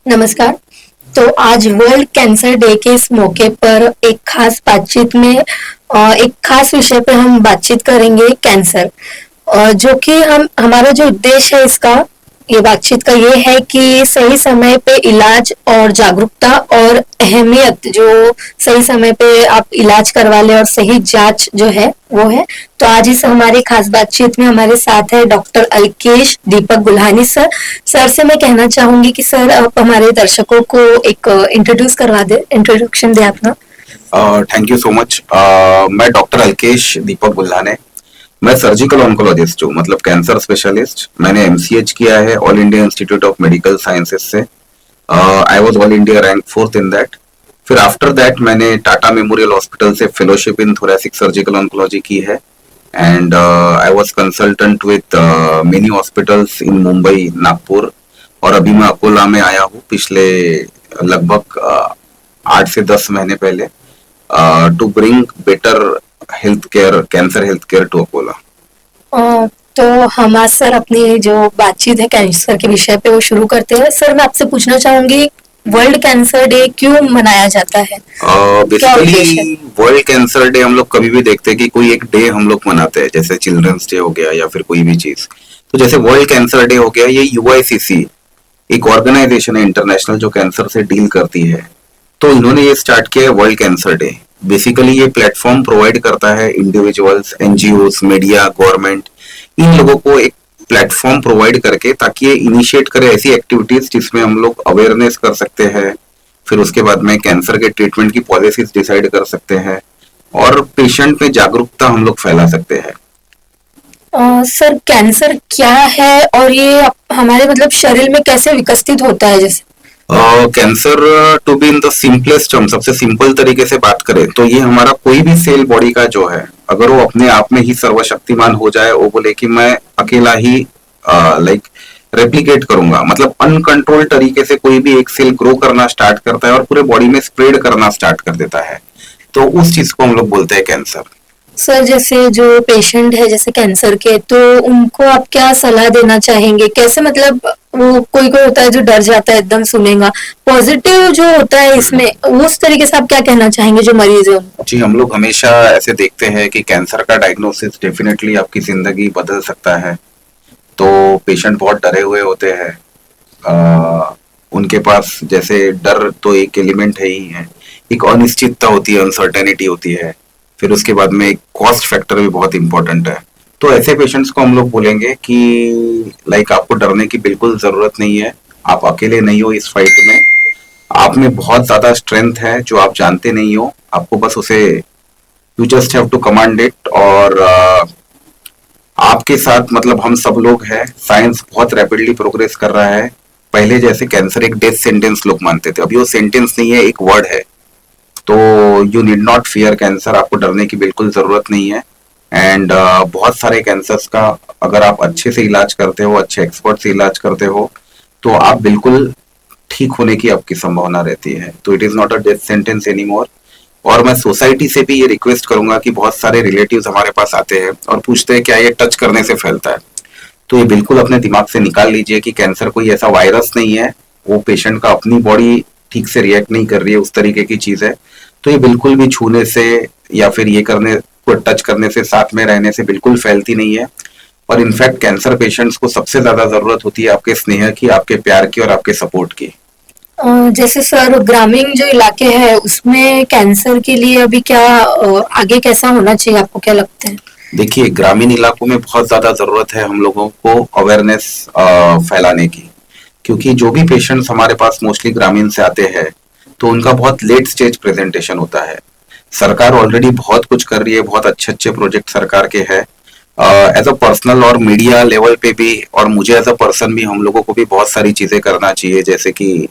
नमस्कार। तो आज वर्ल्ड कैंसर डे के इस मौके पर एक खास बातचीत में एक खास विषय पे हम बातचीत करेंगे कैंसर। जो कि हम हमारा जो उद्देश्य है इसका ये बातचीत का ये है कि सही समय पे इलाज और जागरूकता और अहमियत जो सही समय पे आप इलाज करवा ले और सही जांच जो है वो है। तो आज इस हमारी खास बातचीत में हमारे साथ है डॉक्टर अल्केश दीपक गुल्हानी सर। सर से मैं कहना चाहूंगी कि सर आप हमारे दर्शकों को एक इंट्रोडक्शन दे अपना। Thank you so much. मैं डॉक्टर अल्केश दीपक बुल्हाने। मैं सर्जिकल ऑन्कोलॉजिस्ट हूँ, मतलब कैंसर स्पेशलिस्ट। मैंने एमसीएच किया है All India Institute of Medical Sciences से। I was all India rank 4th in that. फिर आफ्टर दैट मैंने टाटा मेमोरियल हॉस्पिटल से fellowship in thoracic surgical oncology की है। And I was consultant with many hospitals in Mumbai, Nagpur, और अभी मैं अकोला में आया हूँ पिछले लगभग 8 से 10 महीने पहले, to bring better health care, cancer health care to Akola. तो हम आज सर अपनी जो बातचीत है कैंसर के विषय पे वो शुरू करते हैं। सर मैं आपसे पूछना चाहूंगी वर्ल्ड कैंसर डे क्यों मनाया जाता है? क्या उद्देश्य है? बेसिकली वर्ल्ड कैंसर डे हम लोग कभी भी देखते हैं कि कोई एक डे हम लोग मनाते हैं, जैसे चिल्ड्रंस डे हो गया या फिर कोई भी चीज। तो जैसे वर्ल्ड कैंसर डे हो गया, ये यूआईसीसी एक ऑर्गेनाइजेशन है इंटरनेशनल जो कैंसर से डील करती है। तो इन्होंने ये स्टार्ट किया है वर्ल्ड कैंसर डे। बेसिकली ये प्लेटफॉर्म प्रोवाइड करता है इंडिविजुअल्स, एनजीओस, मीडिया, गवर्नमेंट, इन लोगों को एक प्लेटफॉर्म प्रोवाइड करके, ताकि ये इनिशिएट करे ऐसी एक्टिविटीज जिसमें हम लोग अवेयरनेस कर सकते हैं। फिर उसके बाद में कैंसर के ट्रीटमेंट की पॉलिसीज डिसाइड कर सकते हैं और पेशेंट में जागरूकता हम लोग फैला सकते हैं। सर कैंसर क्या है और ये हमारे मतलब शरीर में कैसे विकसित होता है? जैसे cancer, to be in the simplest term, सबसे सिंपल तरीके से बात करें तो ये हमारा कोई भी सेल बॉडी का जो है, अगर वो अपने आप में ही सर्वशक्तिमान हो जाए, वो बोले कि मैं अकेला ही लाइक रेप्लिकेट करूंगा, मतलब अनकंट्रोल तरीके से कोई भी एक सेल ग्रो करना स्टार्ट करता है और पूरे बॉडी में स्प्रेड करना स्टार्ट कर देता है, तो उस चीज को हम लोग बोलते हैं कैंसर। सर जैसे जो पेशेंट है जैसे कैंसर के, तो उनको आप क्या सलाह देना चाहेंगे? कैसे मतलब वो कोई कोई होता है जो डर जाता है एकदम सुनेगा, पॉजिटिव जो होता है इसमें उस तरीके से आप क्या कहना चाहेंगे जो मरीज है उनको? जी, हम लोग हमेशा ऐसे देखते हैं कि कैंसर का डायग्नोसिस डेफिनेटली आपकी जिंदगी बदल सकता है। तो पेशेंट बहुत डरे हुए होते हैं। उनके पास जैसे डर तो एक एलिमेंट है ही है, एक अनिश्चितता होती है, अनसर्टेनिटी होती है। फिर उसके बाद में एक कॉस्ट फैक्टर भी बहुत इंपॉर्टेंट है। तो ऐसे पेशेंट्स को हम लोग बोलेंगे कि लाइक आपको डरने की बिल्कुल जरूरत नहीं है, आप अकेले नहीं हो इस फाइट में। आप में बहुत ज्यादा स्ट्रेंथ है जो आप जानते नहीं हो, आपको बस उसे, you just have to command it. और आपके साथ मतलब हम सब लोग हैं। साइंस बहुत रैपिडली प्रोग्रेस कर रहा है। पहले जैसे कैंसर एक डेथ सेंटेंस लोग मानते थे, अभी वो सेंटेंस नहीं है, एक वर्ड है। तो you need not fear cancer, आपको डरने की बिल्कुल जरूरत नहीं है। एंड बहुत सारे कैंसर्स का अगर आप अच्छे से इलाज करते हो, अच्छे एक्सपर्ट से इलाज करते हो, तो आप बिल्कुल ठीक होने की आपकी संभावना रहती है। तो it is not a death sentence any more. और मैं सोसाइटी से भी ये रिक्वेस्ट करूंगा कि बहुत सारे रिलेटिव्स हमारे पास आते हैं और पूछते हैं क्या ये टच करने से फैलता है, तो ये बिल्कुल अपने दिमाग से निकाल लीजिए कि कैंसर कोई ऐसा वायरस नहीं है, वो पेशेंट का अपनी बॉडी ठीक से रिएक्ट नहीं कर रही है, उस तरीके की चीज है। तो ये बिल्कुल भी छूने से या फिर ये करने को, टच करने से, साथ में रहने से बिल्कुल फैलती नहीं है। और इनफैक्ट कैंसर पेशेंट्स को सबसे ज्यादा जरूरत होती है आपके स्नेह की, आपके प्यार की और आपके सपोर्ट की। जैसे सर ग्रामीण जो इलाके हैं उसमें कैंसर के लिए अभी क्या आगे कैसा होना चाहिए, आपको क्या लगता है? देखिए, ग्रामीण इलाकों में बहुत ज्यादा जरूरत है हम लोगों को अवेयरनेस फैलाने की, क्योंकि जो भी पेशेंट्स हमारे पास मोस्टली ग्रामीण से आते हैं तो उनका बहुत लेट स्टेज प्रेजेंटेशन होता है। सरकार ऑलरेडी बहुत कुछ कर रही है, बहुत अच्छे अच्छे प्रोजेक्ट सरकार के हैं। एज अ पर्सनल और मीडिया लेवल पे भी, और मुझे एज अ पर्सन भी, हम लोगों को भी बहुत सारी चीजें करना चाहिए, जैसे कि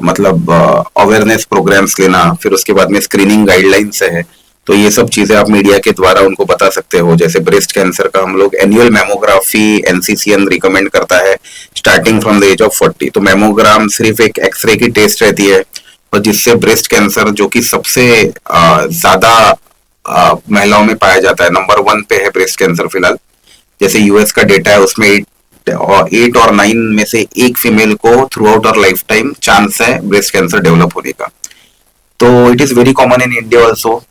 मतलब अवेयरनेस प्रोग्राम्स लेना, फिर उसके बाद में स्क्रीनिंग गाइडलाइंस है। तो ये सब चीजें आप मीडिया के द्वारा उनको बता सकते हो। जैसे ब्रेस्ट कैंसर का हम लोग एनुअल मेमोग्राफी एनसीसीएन रिकमेंड करता है starting from the age of 40। तो मेमोग्राम सिर्फ एक एक्सरे की टेस्ट रहती है, और जिससे ब्रेस्ट कैंसर, जो कि सबसे ज्यादा महिलाओं में पाया जाता है, नंबर 1 पे है ब्रेस्ट कैंसर फिलहाल। जैसे यूएस का डेटा है उसमें 8 और 9 में से एक फीमेल को थ्रू आउट और लाइफ टाइम चांस है ब्रेस्ट कैंसर डेवलप होने का। तो it is very common in India also.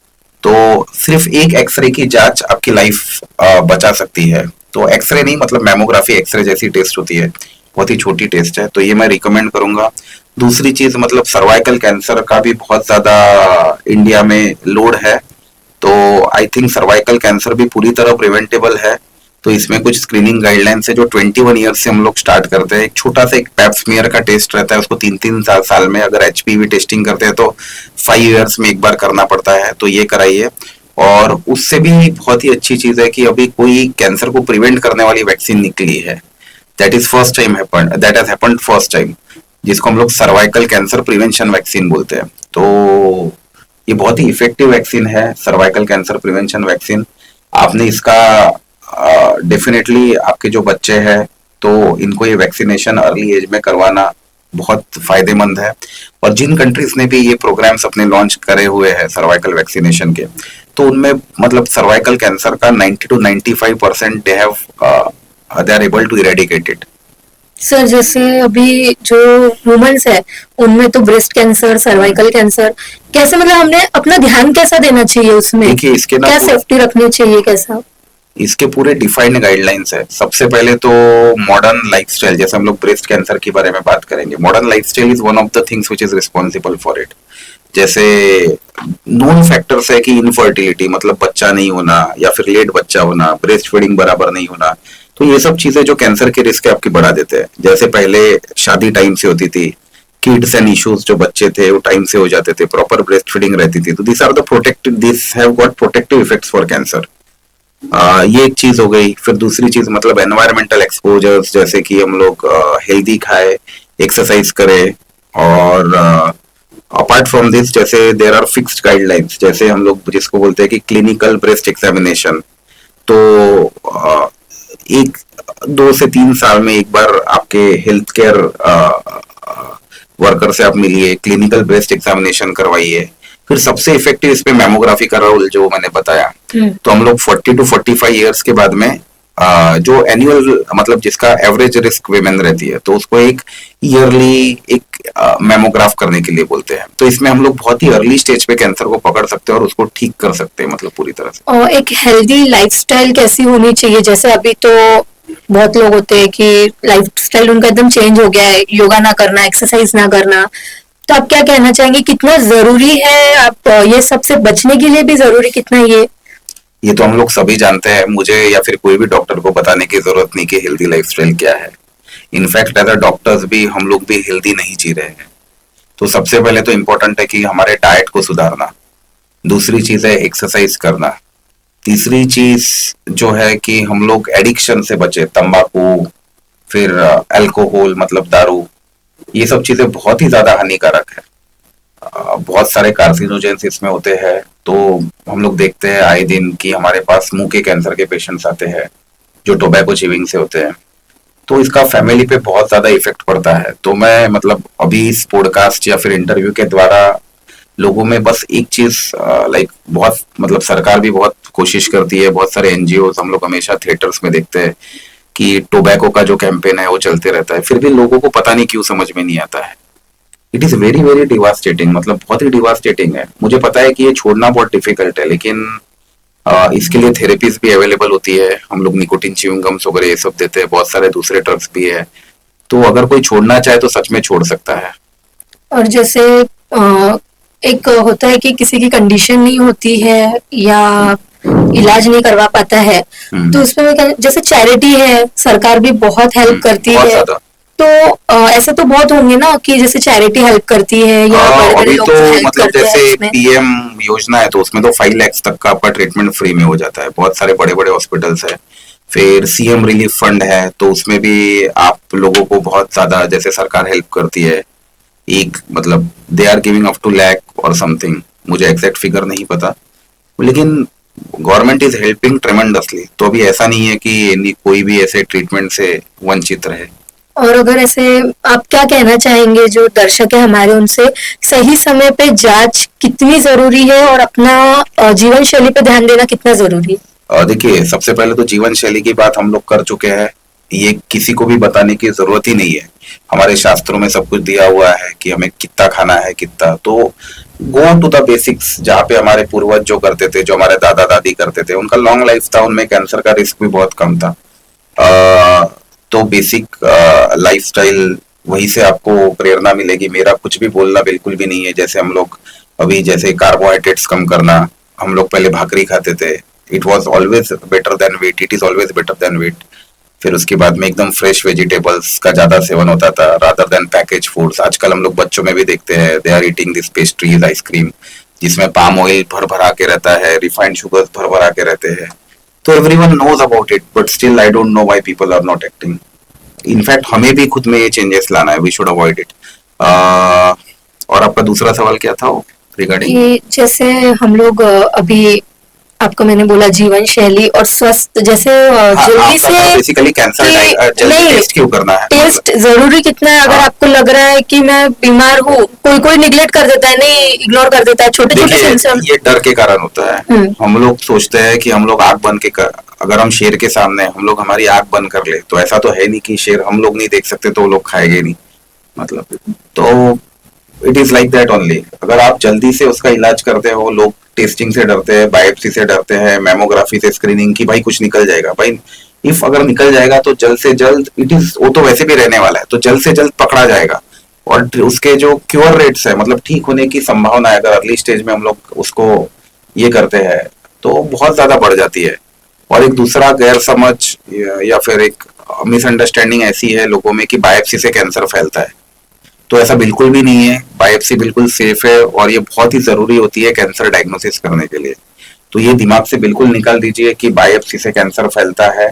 तो सिर्फ एक एक्सरे की जांच आपकी लाइफ बचा सकती है। तो एक्सरे नहीं, मतलब मैमोग्राफी एक्सरे जैसी टेस्ट होती है, बहुत ही छोटी टेस्ट है, तो ये मैं रिकमेंड करूंगा। दूसरी चीज, मतलब सर्वाइकल कैंसर का भी बहुत ज्यादा इंडिया में लोड है, तो आई थिंक सर्वाइकल कैंसर भी पूरी तरह प्रिवेंटेबल है। तो इसमें कुछ स्क्रीनिंग गाइडलाइंस है जो 21 ईयर से हम लोग स्टार्ट करते हैं। एक छोटा सा एक पैप स्मीयर का टेस्ट रहता है, उसको 3-3 साल में, अगर एचपीवी टेस्टिंग करते हैं तो 5 ईयर्स में एक बार करना पड़ता है, तो ये कराइए। और उससे भी बहुत ही अच्छी चीज है कि अभी कोई कैंसर को प्रिवेंट करने वाली वैक्सीन निकली है, that is first time happened, that has happened first time, जिसको हम लोग सर्वाइकल कैंसर प्रिवेंशन वैक्सीन बोलते हैं। तो ये बहुत ही इफेक्टिव वैक्सीन है, सर्वाइकल कैंसर प्रिवेंशन वैक्सीन। आपने इसका डेफिनेटली आपके जो बच्चे हैं तो इनको ये वैक्सीनेशन अर्ली एज में करवाना बहुत फायदेमंद है। और जिन कंट्रीज ने भी ये प्रोग्राम्स अपने लॉन्च करे हुए हैं सर्वाइकल वैक्सीनेशन के, तो उनमें मतलब सर्वाइकल कैंसर का 90 to 95% they are able to eradicate it. Sir जैसे अभी जो वुमेन्स है उनमें तो ब्रेस्ट कैंसर, सर्वाइकल कैंसर, कैसे मतलब हमने अपना ध्यान कैसा देना चाहिए उसमें, देखिए, इसके ना क्या सेफ्टी रखनी चाहिए, कैसा? इसके पूरे डिफाइंड गाइडलाइंस है। सबसे पहले तो मॉडर्न लाइफस्टाइल, जैसे हम लोग ब्रेस्ट कैंसर के बारे में बात करेंगे, modern lifestyle is one of the things which is responsible for it. जैसे नोन फैक्टर्स है कि इनफर्टिलिटी, मतलब बच्चा नहीं होना या फिर लेट बच्चा होना, ब्रेस्ट फीडिंग बराबर नहीं होना, तो ये सब चीजें जो कैंसर के रिस्क आपकी बढ़ा देते हैं। जैसे पहले शादी टाइम से होती थी, किड्स एंड इश्यूज, जो बच्चे थे वो टाइम से हो जाते थे, प्रॉपर ब्रेस्ट फीडिंग रहती थी, तो this are the protective, this have got protective effects for cancer. ये एक चीज हो गई। फिर दूसरी चीज मतलब एनवायरमेंटल एक्सपोजर्स, जैसे कि हम लोग हेल्दी खाए, एक्सरसाइज करें, और अपार्ट फ्रॉम दिस जैसे देर आर फिक्स्ड गाइडलाइंस, जैसे हम लोग जिसको बोलते हैं कि क्लिनिकल ब्रेस्ट एग्जामिनेशन, तो एक 2 से 3 साल में एक बार आपके हेल्थ केयर वर्कर से आप मिलिए, क्लिनिकल ब्रेस्ट एग्जामिनेशन करवाइए। फिर सबसे इफेक्टिव इसमें मैमोग्राफी का रोल जो मैंने बताया, तो हम लोग 40 to 45 ईयर्स के बाद में जो एनुअल, मतलब जिसका एवरेज रिस्क विमेन रहती है, तो उसको एक ईयरली एक मैमोग्राफ करने के लिए बोलते हैं। तो इसमें हम लोग बहुत ही अर्ली स्टेज पे कैंसर को पकड़ सकते हैं और उसको ठीक कर सकते हैं, मतलब पूरी तरह से। और एक हेल्दी लाइफस्टाइल कैसी होनी चाहिए? जैसे अभी तो बहुत लोग होते हैं कि लाइफस्टाइल उनका एकदम चेंज हो गया है, योगा ना करना, एक्सरसाइज ना करना, तो आप क्या कहना चाहेंगे, कितना जरूरी है? आप ये सबसे बचने के लिए भी जरूरी कितना ये तो हम लोग सभी जानते हैं, मुझे या फिर कोई भी डॉक्टर को बताने की जरूरत नहीं कि हेल्दी लाइफस्टाइल क्या है। इनफैक्ट एज अ डॉक्टर्स भी हम लोग भी हेल्दी नहीं जी रहे हैं। तो सबसे पहले तो इम्पोर्टेंट है कि हमारे डाइट को सुधारना, दूसरी चीज है एक्सरसाइज करना, तीसरी चीज जो है कि हम लोग एडिक्शन से बचे, तंबाकू, फिर अल्कोहल मतलब दारू, ये सब चीजें बहुत ही ज्यादा हानिकारक है। बहुत सारे कार्सिनोजेंस इसमें होते हैं। तो हम लोग देखते हैं आए दिन कि हमारे पास मुंह के कैंसर के पेशेंट्स आते हैं जो टोबैको चिविंग से होते हैं, तो इसका फैमिली पे बहुत ज्यादा इफेक्ट पड़ता है। तो मैं मतलब अभी इस पॉडकास्ट या फिर इंटरव्यू के द्वारा लोगों में बस एक चीज, लाइक बहुत मतलब सरकार भी बहुत कोशिश करती है, बहुत सारे एनजीओ हम लोग हमेशा थिएटर्स में देखते हैं कि टोबैको का जो कैंपेन है वो चलते रहता है, फिर भी लोगों को पता नहीं क्यों समझ में नहीं आता है। It is very very devastating, मतलब बहुत ही डिवास्टेटिंग है। मुझे पता है कि ये छोड़ना बहुत डिफिकल्ट है, लेकिन इसके लिए थेरेपीज भी अवेलेबल होती है। हम लोग निकोटिन च्युइंग गम्स वगैरह ये सब देते हैं, बहुत सारे दूसरे ड्रग्स भी है। तो अगर कोई छोड़ना चाहे तो सच में छोड़ सकता है। और जैसे एक होता है कि किसी की कंडीशन नहीं होती है या इलाज नहीं करवा पाता है, तो उसमें जैसे चैरिटी है, सरकार भी बहुत हेल्प करती बहुत है, ज्यादा। तो ऐसे तो बहुत होंगे ना कि जैसे चैरिटी हेल्प करती है या बड़े-बड़े अभी लोग तो हेल्प मतलब करते हैं जैसे इसमें। पीएम योजना है तो उसमें तो 5 लाख तक का आपका ट्रीटमेंट फ्री में हो जाता है। बहुत सारे बड़े बड़े हॉस्पिटल्स है। फिर सीएम रिलीफ फंड है, तो उसमें भी आप लोगों को बहुत ज्यादा जैसे सरकार हेल्प करती है। एक मतलब they are giving up two lakh और समथिंग, मुझे एग्जैक्ट फिगर नहीं पता, लेकिन गवर्नमेंट इज हेल्पिंग ट्रेमेंडसली। तो अभी ऐसा नहीं है कि कोई भी ऐसे ट्रीटमेंट से वंचित रहे। और अगर ऐसे आप क्या कहना चाहेंगे जो दर्शक है हमारे, उनसे सही समय पे जांच कितनी जरूरी है और अपना जीवन शैली पे ध्यान देना कितना जरूरी है? देखिए, सबसे पहले तो जीवन शैली की बात हम लोग कर चुके हैं। ये किसी को भी बताने की जरूरत ही नहीं है। हमारे शास्त्रों में सब कुछ दिया हुआ है कि हमें कितना खाना है, कितना। तो गो टू द बेसिक्स, जहाँ पे हमारे पूर्वज जो करते थे, जो हमारे दादा दादी करते थे, उनका लॉन्ग लाइफ था, उनमें कैंसर का रिस्क भी बहुत कम था। तो बेसिक लाइफस्टाइल, वहीं से आपको प्रेरणा मिलेगी। मेरा कुछ भी बोलना बिल्कुल भी नहीं है। जैसे हम लोग अभी, जैसे कार्बोहाइड्रेट्स कम करना, हम लोग पहले भाकरी खाते थे, it was always better than wheat, it is always better than wheat. फिर उसके बाद में एकदम फ्रेश वेजिटेबल्स का ज्यादा सेवन होता था रादर देन पैकेज फूड्स। आजकल हम लोग बच्चों में भी देखते हैं, they are eating this pastries, ice cream, जिसमें पाम ऑयल भर भरा के रहता है, रिफाइंड शुगर्स भर भरा के रहते हैं। तो everyone knows about it, but still I don't know why people are not acting. In fact हमें भी खुद में ये चेंजेस लाना है, वी शुड अवॉइड इट। और आपका दूसरा सवाल क्या था रिगार्डिंग? ये जैसे हम लोग अभी आपको मैंने बोला जीवन शैली और स्वस्थ, जैसे जल्दी से बेसिकली कैंसर कि जल्दी नहीं, टेस्ट क्यों करना है? टेस्ट जरूरी कितना है? अगर हाँ। आपको लग रहा है कि मैं बीमार हूँ, कोई कोई निगलेक्ट कर देता है, नहीं, इग्नोर कर देता है छोटे छोटे देखिए, सिम्टम्स। ये डर के कारण होता है। हम लोग सोचते हैं कि हम लोग आंख बंद के अगर हम शेर के सामने हम लोग हमारी आंख बंद कर ले, तो ऐसा तो है नहीं कि शेर हम लोग नहीं देख सकते तो वो लोग खाएंगे नहीं, मतलब। तो it is like that only. अगर आप जल्दी से उसका इलाज करते हो, लोग टेस्टिंग से डरते हैं, बायोप्सी से डरते हैं, मेमोग्राफी से, स्क्रीनिंग की, भाई कुछ निकल जाएगा। भाई इफ अगर निकल जाएगा तो जल्द से जल्द, इट इज, वो तो वैसे भी रहने वाला है, तो जल्द से जल्द पकड़ा जाएगा। और उसके जो क्योर रेट्स है, मतलब ठीक होने की संभावना है, अगर अर्ली स्टेज में हम लोग उसको ये करते हैं, तो बहुत ज्यादा बढ़ जाती है। और एक दूसरा गैर समझ या फिर एक मिसअंडरस्टैंडिंग ऐसी है लोगों में कि बायोप्सी से कैंसर फैलता है। तो ऐसा बिल्कुल भी नहीं है। बायोप्सी बिल्कुल सेफ है और ये बहुत ही जरूरी होती है कैंसर डायग्नोसिस करने के लिए। तो ये दिमाग से बिल्कुल निकाल दीजिए कि बायोप्सी से कैंसर फैलता है।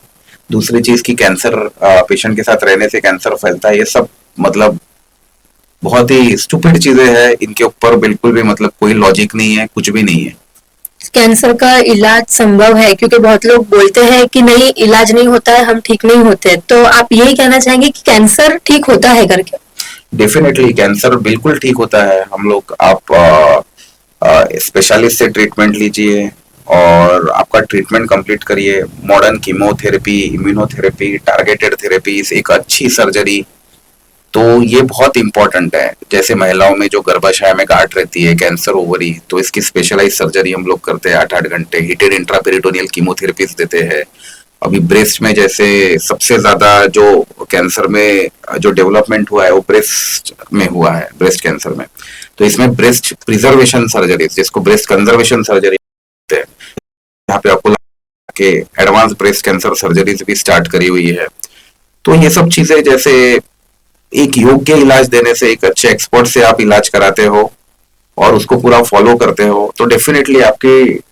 दूसरी चीज की कैंसर पेशेंट के साथ रहने से कैंसर फैलता है, ये सब मतलब बहुत ही स्टूपिड चीजें हैं। इनके ऊपर बिल्कुल भी मतलब कोई लॉजिक नहीं है, कुछ भी नहीं है। कैंसर का इलाज संभव है, क्योंकि बहुत लोग बोलते हैं कि नहीं, इलाज नहीं होता है, हम ठीक नहीं होते। तो आप यही कहना चाहेंगे कि कैंसर ठीक होता है करके? डेफिनेटली कैंसर बिल्कुल ठीक होता है। हम लोग, आप स्पेशलिस्ट से ट्रीटमेंट लीजिए और आपका ट्रीटमेंट कंप्लीट करिए। Modern chemotherapy, immunotherapy, targeted therapies, एक अच्छी सर्जरी, तो ये बहुत इंपॉर्टेंट है। जैसे महिलाओं में जो गर्भाशय में गांठ रहती है, कैंसर ओवरी, तो इसकी स्पेशलाइज सर्जरी हम लोग करते हैं। 8-8 घंटे हीटेड इंट्रापेरिटोनियल कीमोथेरेपीज देते हैं। अभी ब्रेस्ट में जैसे सबसे ज्यादा जो कैंसर में जो डेवलपमेंट हुआ है वो ब्रेस्ट में हुआ है, ब्रेस्ट कैंसर में। तो इसमें ब्रेस्ट प्रिजर्वेशन सर्जरी, जिसको ब्रेस्ट कंजर्वेशन सर्जरी कहते हैं, यहाँ पे आपको के एडवांस ब्रेस्ट कैंसर सर्जरीज भी स्टार्ट करी हुई है। तो ये सब चीजें, जैसे एक योग्य इलाज देने से, एक अच्छे एक्सपर्ट से आप इलाज कराते हो और उसको पूरा फॉलो करते हो, तो डेफिनेटली आपके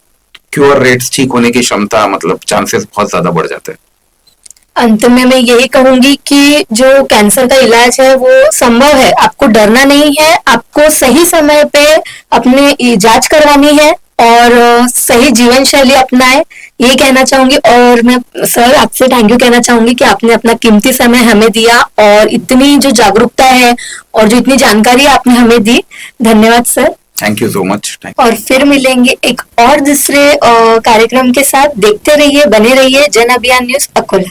क्योर रेट्स, ठीक होने की क्षमता, मतलब चांसेस बहुत ज्यादा बढ़ जाते हैं। अंत में मैं यही कहूंगी कि जो कैंसर का इलाज है वो संभव है, आपको डरना नहीं है, आपको सही समय पे अपनी जांच करवानी है और सही जीवन शैली अपनाए, ये कहना चाहूंगी। और मैं सर आपसे थैंक यू कहना चाहूंगी कि आपने अपना कीमती समय हमें दिया और इतनी जो जागरूकता है और जो इतनी जानकारी आपने हमें दी, धन्यवाद sir. Thank you so much. और फिर मिलेंगे एक और दूसरे कार्यक्रम के साथ। देखते रहिए, बने रहिए जन अभियान न्यूज अकोला।